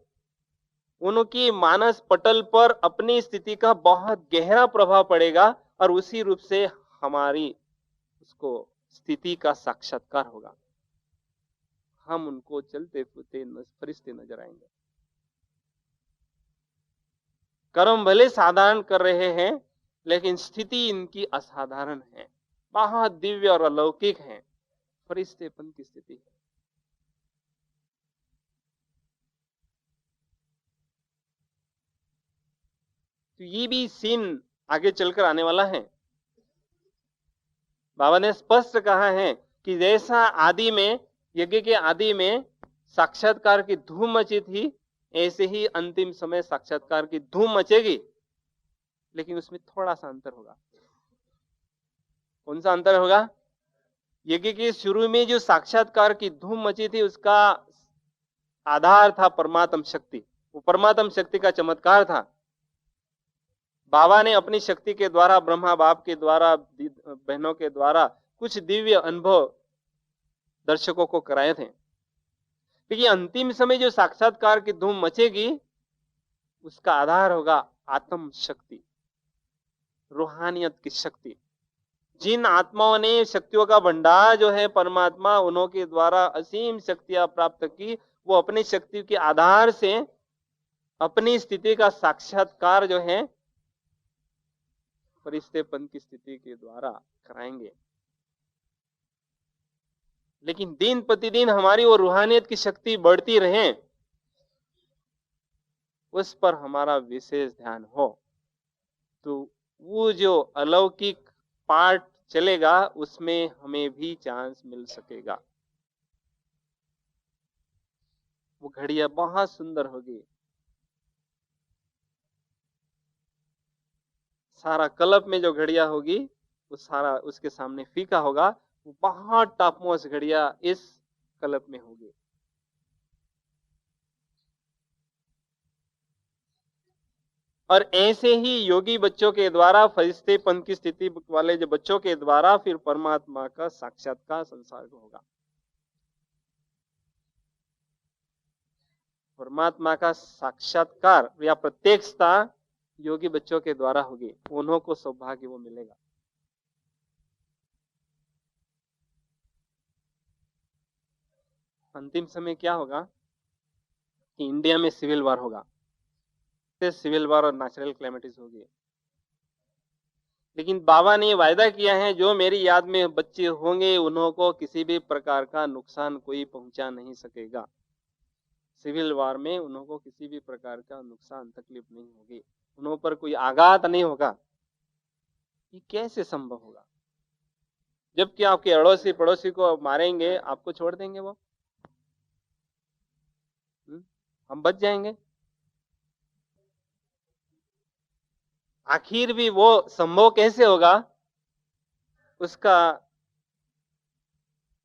उनकी मानस पटल पर अपनी स्थिति का बहुत गहरा प्रभाव पड़ेगा और उसी रूप से हमारी उसको स्थिति का साक्षात्कार होगा। हम उनको चलते फिरते फरिश्ते नजर आएंगे। कर्म भले साधारण कर रहे हैं, लेकिन स्थिति इनकी असाधारण है, बहुत दिव्य और अलौकिक है, फरिश्तेपन की स्थिति है। तो ये भी सीन आगे चलकर आने वाला है। बाबा ने स्पष्ट कहा है कि जैसा आदि में, यज्ञ के आदि में साक्षात्कार की धूम मची थी, ऐसे ही अंतिम समय साक्षात्कार की धूम मचेगी, लेकिन उसमें थोड़ा सा अंतर होगा। कौन सा अंतर होगा? यज्ञ के शुरू में जो साक्षात्कार की धूम मची थी, उसका आधार था परमात्म शक्ति, वो परमात्म शक्ति का चमत्कार था। बाबा ने अपनी शक्ति के द्वारा, ब्रह्मा बाप के द्वारा, बहनों के द्वारा कुछ दिव्य अनुभव दर्शकों को कराए थे, लेकिन अंतिम समय जो साक्षात्कार की धूम मचेगी, उसका आधार होगा आत्म शक्ति, रूहानियत की शक्ति। जिन आत्माओं ने शक्तियों का भंडार जो है परमात्मा, उन्हों के द्वारा असीम शक्तियां प्राप्त की, वो अपनी शक्ति के आधार से अपनी स्थिति का साक्षात्कार जो है फरिश्तेपन की स्थिति के द्वारा कराएंगे। लेकिन दिन प्रतिदिन हमारी वो रूहानियत की शक्ति बढ़ती रहे, उस पर हमारा विशेष ध्यान हो, तो वो जो अलौकिक पार्ट चलेगा, उसमें हमें भी चांस मिल सकेगा। वो घड़ियां बहुत सुंदर होगी, सारा क्लब में जो घड़ियां होगी वो सारा उसके सामने फीका होगा, वो बहुत टॉपमोस्ट घड़ियां इस क्लब में होगी। और ऐसे ही योगी बच्चों के द्वारा, फरिश्तेपन की स्थिति वाले जो बच्चों के द्वारा, फिर परमात्मा का साक्षात्कार संसार को होगा। परमात्मा का साक्षात्कार या प्रत्यक्षता योगी बच्चों के द्वारा होगी, उन्हों को सौभाग्य वो मिलेगा। अंतिम समय क्या होगा कि इंडिया में सिविल वार होगा, सिविल वार और नेचुरल क्लैमिटीज होगी। लेकिन बाबा ने वायदा किया है, जो मेरी याद में बच्चे होंगे उन्हों को किसी भी प्रकार का नुकसान कोई पहुंचा नहीं सकेगा। सिविल वार में उन्हों को किसी भी प्रकार का नुकसान, तकलीफ नहीं होगी, उन्हों पर कोई आघात नहीं होगा। ये कैसे संभव होगा? जबकि आपके अड़ोसी पड़ोसी को मारेंगे, आपको छोड़ देंगे वो? हम बच जाएंगे? आखिर भी वो संभव कैसे होगा? उसका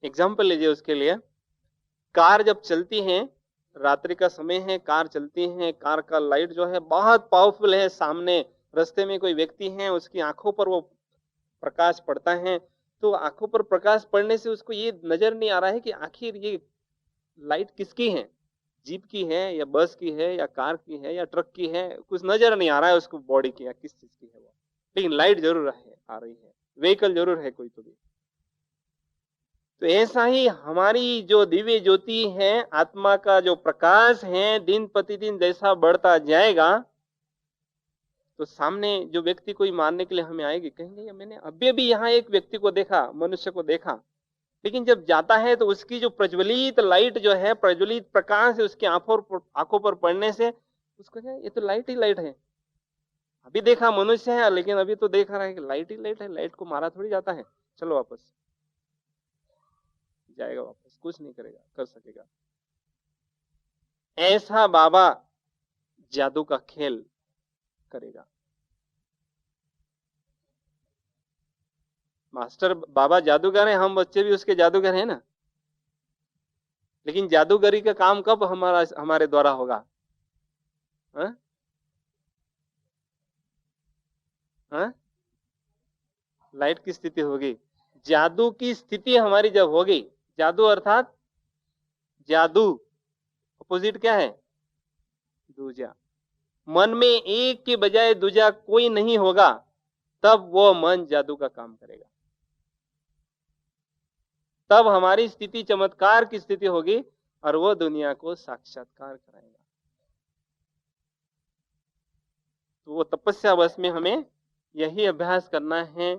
एग्जाम्पल लीजिए। उसके लिए कार जब चलती है, रात्रि का समय है, कार चलती है, कार का लाइट जो है बहुत पावरफुल है, सामने रास्ते में कोई व्यक्ति है, उसकी आंखों पर वो प्रकाश पड़ता है, तो आंखों पर प्रकाश पड़ने से उसको ये नजर नहीं आ रहा है कि आखिर ये लाइट किसकी है? जीप की है या बस की है या कार की है या ट्रक की है? कुछ नजर नहीं आ रहा है उसको बॉडी की या किस चीज की है वो, लेकिन लाइट जरूर है, आ रही है, व्हीकल जरूर है कोई तो भी। तो ऐसा ही हमारी जो दिव्य ज्योति है, आत्मा का जो प्रकाश है, दिन प्रतिदिन जैसा बढ़ता जाएगा, तो सामने जो व्यक्ति कोई मारने के लिए हमें आएगी, कहेंगे ये मैंने अभी अभी यहाँ एक व्यक्ति को देखा, मनुष्य को देखा, लेकिन जब जाता है तो उसकी जो प्रज्वलित लाइट जो है, प्रज्वलित प्रकाश है, उसकी आंखों पर पड़ने से उसको क्या, ये तो लाइट ही लाइट है। अभी देखा मनुष्य है, लेकिन अभी तो देख रहा है कि लाइट ही लाइट है, लाइट को मारा थोड़ी जाता है, चलो वापस जाएगा, वापस कुछ नहीं करेगा, कर सकेगा। ऐसा बाबा जादू का खेल करेगा। मास्टर बाबा जादूगर है, हम बच्चे भी उसके जादूगर हैं ना, लेकिन जादूगरी का काम कब हमारे द्वारा होगा? हा? हा? लाइट की स्थिति होगी, जादू की स्थिति हमारी जब होगी, जादू अर्थात जादू अपोजिट क्या है? दूजा। मन में एक के बजाय दूजा कोई नहीं होगा, तब वो मन जादू का काम करेगा, तब हमारी स्थिति चमत्कार की स्थिति होगी और वो दुनिया को साक्षात्कार कराएगा। तो वो तपस्या बस में हमें यही अभ्यास करना है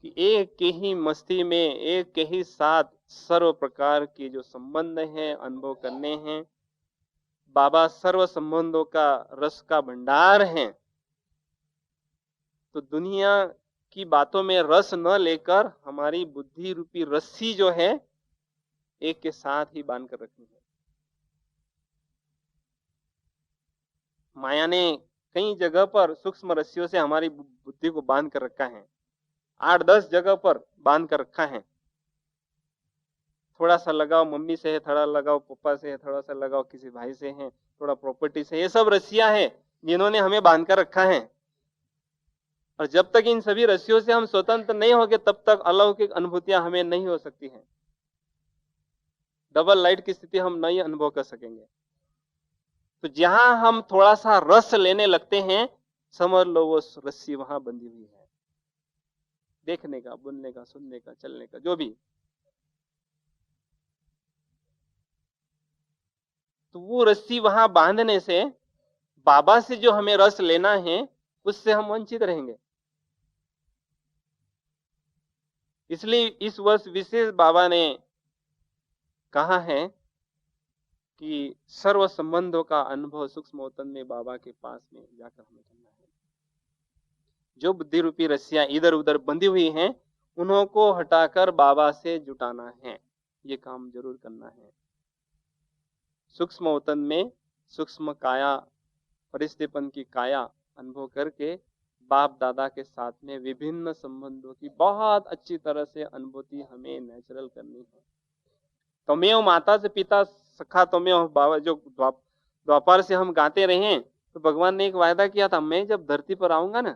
कि एक के ही मस्ती में, एक के ही साथ सर्व प्रकार की जो संबंध है अनुभव करने हैं। बाबा सर्व संबंधों का रस का भंडार है, तो दुनिया की बातों में रस न लेकर हमारी बुद्धि रूपी रस्सी जो है एक के साथ ही बांध कर रखनी है। माया ने कई जगह पर सूक्ष्म रस्सियों से हमारी बुद्धि को बांध कर रखा है, 8-10 जगह पर बांध कर रखा है। थोड़ा सा लगाओ मम्मी से है, थोड़ा लगाओ पापा से है, थोड़ा सा लगाओ किसी भाई से है, थोड़ा प्रॉपर्टी से, ये सब रस्सियां हैं जिन्होंने हमें बांध कर रखा है। और जब तक इन सभी रस्सियों से हम स्वतंत्र नहीं होंगे, तब तक अलौकिक अनुभूतियां हमें नहीं हो सकती हैं। डबल लाइट की स्थिति हम नहीं अनुभव कर सकेंगे। तो जहां हम थोड़ा सा रस लेने लगते हैं, समझ लो वो रस्सी वहां बंधी हुई है, देखने का, बोलने का, सुनने का, चलने का, जो भी। तो वो रस्सी वहां बांधने से, बाबा से जो हमें रस लेना है उससे हम वंचित रहेंगे। इसलिए इस वर्ष विशेष बाबा ने कहा है कि सर्व संबंधों का अनुभव सूक्ष्म वतन में बाबा के पास में जाकर हमें करना है। जो बुद्धि रूपी रस्सियां इधर उधर बंधी हुई हैं, उन्हों को हटाकर बाबा से जुटाना है, ये काम जरूर करना है। सूक्ष्म वतन में सूक्ष्म काया, परिस्थितिपन की काया अनुभव करके बाप दादा के साथ में विभिन्न संबंधों की बहुत अच्छी तरह से अनुभूति हमें नेचुरल करनी है। तमेव माता से पिता सखा तमेव बाबा, जो द्वापर से हम गाते रहे, तो भगवान ने एक वायदा किया था, मैं जब धरती पर आऊंगा ना,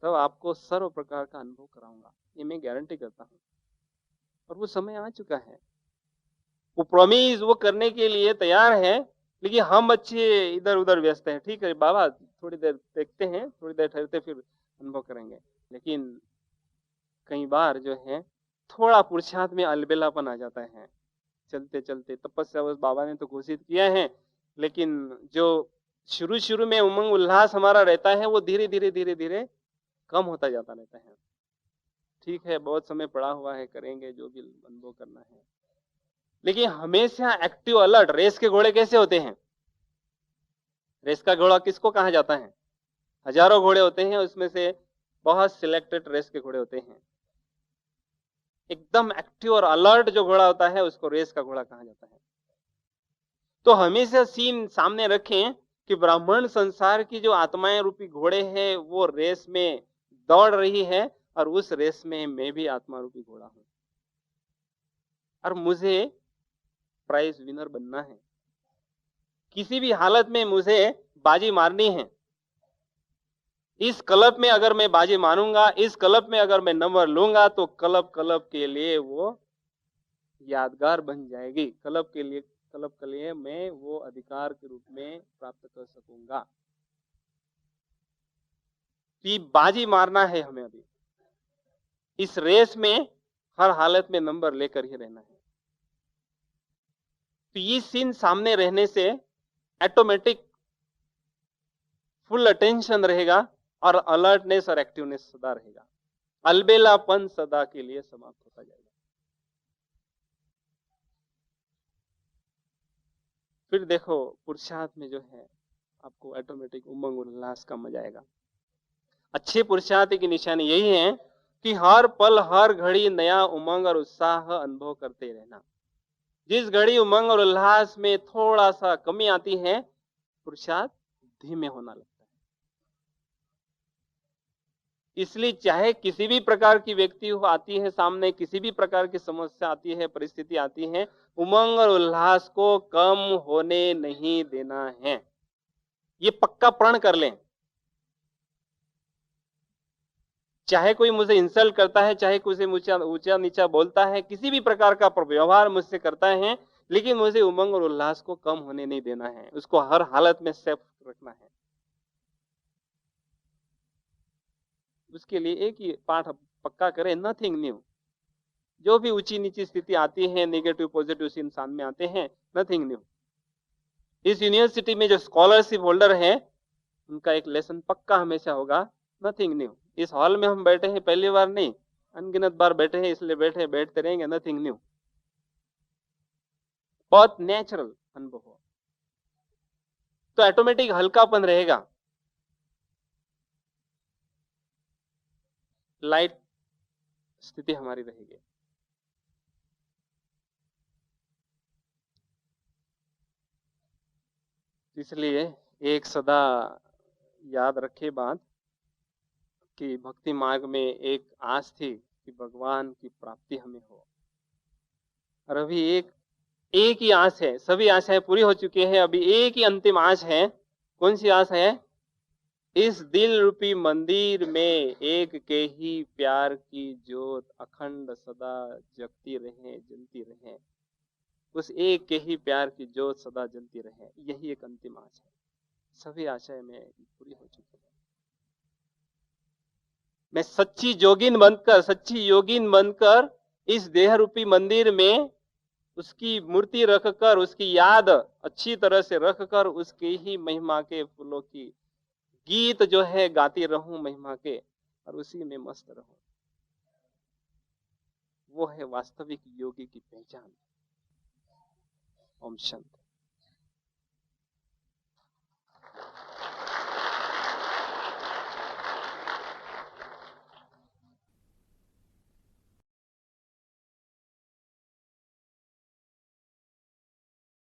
तब आपको सर्व प्रकार का अनुभव कराऊंगा, ये मैं गारंटी करता हूँ। और वो समय आ चुका है, वो प्रॉमिस वो करने के लिए तैयार है, लेकिन हम बच्चे इधर उधर व्यस्त हैं। ठीक है बाबा, थोड़ी देर देखते हैं, थोड़ी देर ठहरते फिर अनुभव करेंगे। लेकिन कई बार जो है थोड़ा पुरुषार्थ में अलबेलापन आ जाता है, चलते चलते। तपस्या बस बाबा ने तो घोषित किया है, लेकिन जो शुरू शुरू में उमंग उल्लास हमारा रहता है, वो धीरे धीरे धीरे धीरे कम होता जाता रहता है। ठीक है, बहुत समय पड़ा हुआ है, करेंगे जो भी अनुभव करना है, लेकिन हमेशा एक्टिव अलर्ट। रेस के घोड़े कैसे होते हैं? रेस का घोड़ा किसको कहा जाता है? हजारों घोड़े होते हैं, उसमें से बहुत सिलेक्टेड रेस के घोड़े होते हैं। एकदम एक्टिव और अलर्ट जो घोड़ा होता है उसको रेस का घोड़ा कहा जाता है। तो हमेशा सीन सामने रखें कि ब्राह्मण संसार की जो आत्माएं रूपी घोड़े हैं वो रेस में दौड़ रही है, और उस रेस में मैं भी आत्मा रूपी घोड़ा हूं, और मुझे प्राइज विनर बनना है। किसी भी हालत में मुझे बाजी मारनी है। इस क्लब में अगर मैं बाजी मारूंगा, इस क्लब में अगर मैं नंबर लूंगा, तो क्लब के लिए वो यादगार बन जाएगी। कलब के लिए मैं वो अधिकार के रूप में प्राप्त कर सकूंगा। तो ये बाजी मारना है हमें अभी। इस रेस में हर हालत में नंबर लेकर ही रहना है। तो ये सीन सामने रहने से ऑटोमेटिक फुल अटेंशन रहेगा और अलर्टनेस और एक्टिवनेस सदा रहेगा। अलबेलापन सदा के लिए समाप्त होता जाएगा। फिर देखो पुरुषार्थ में जो है आपको ऑटोमेटिक उमंग उल्लास का मजा आएगा। अच्छे पुरुषार्थ की निशानी यही है कि हर पल हर घड़ी नया उमंग और उत्साह अनुभव करते रहना। जिस घड़ी उमंग और उल्लास में थोड़ा सा कमी आती है, पुरुषार्थ धीमे होना लगता है। इसलिए चाहे किसी भी प्रकार की व्यक्ति आती है सामने, किसी भी प्रकार की समस्या आती है, परिस्थिति आती है, उमंग और उल्लास को कम होने नहीं देना है। ये पक्का प्रण कर लें। चाहे कोई मुझे इंसल्ट करता है, चाहे कोई मुझे ऊंचा नीचा बोलता है, किसी भी प्रकार का व्यवहार मुझसे करता है, लेकिन मुझे उमंग और उल्लास को कम होने नहीं देना है। उसको हर हालत में सेफ रखना है। उसके लिए एक ही पाठ पक्का करें, नथिंग न्यू। जो भी ऊंची नीची स्थिति आती है, नेगेटिव पॉजिटिव इंसान में आते हैं, नथिंग न्यू। इस यूनिवर्सिटी में जो स्कॉलरशिप होल्डर है, उनका एक लेसन पक्का हमेशा होगा, नथिंग न्यू। इस हॉल में हम बैठे हैं पहली बार नहीं, अनगिनत बार बैठे हैं, इसलिए बैठते रहेंगे, नथिंग न्यू। बहुत नेचुरल अनुभव हो तो ऑटोमेटिक हल्कापन रहेगा, लाइट स्थिति हमारी रहेगी। इसलिए एक सदा याद रखे बात कि भक्ति मार्ग में एक आस थी कि भगवान की प्राप्ति हमें हो, और अभी एक ही आस है। सभी आशाएं पूरी हो चुकी है, अभी एक ही अंतिम आस है। कौन सी आस है? इस दिल रूपी मंदिर में एक के ही प्यार की ज्योत अखंड सदा जगती रहे, जलती रहे। उस एक के ही प्यार की ज्योत सदा जलती रहे, यही एक अंतिम आस है। सभी आशाएं में पूरी हो चुकी है। मैं सच्ची योगिन बनकर इस देह रूपी मंदिर में उसकी मूर्ति रखकर, उसकी याद अच्छी तरह से रखकर, उसकी ही महिमा के फूलों की गीत जो है गाती रहूं महिमा के, और उसी में मस्त रहूं। वो है वास्तविक योगी की पहचान। ओम शांति।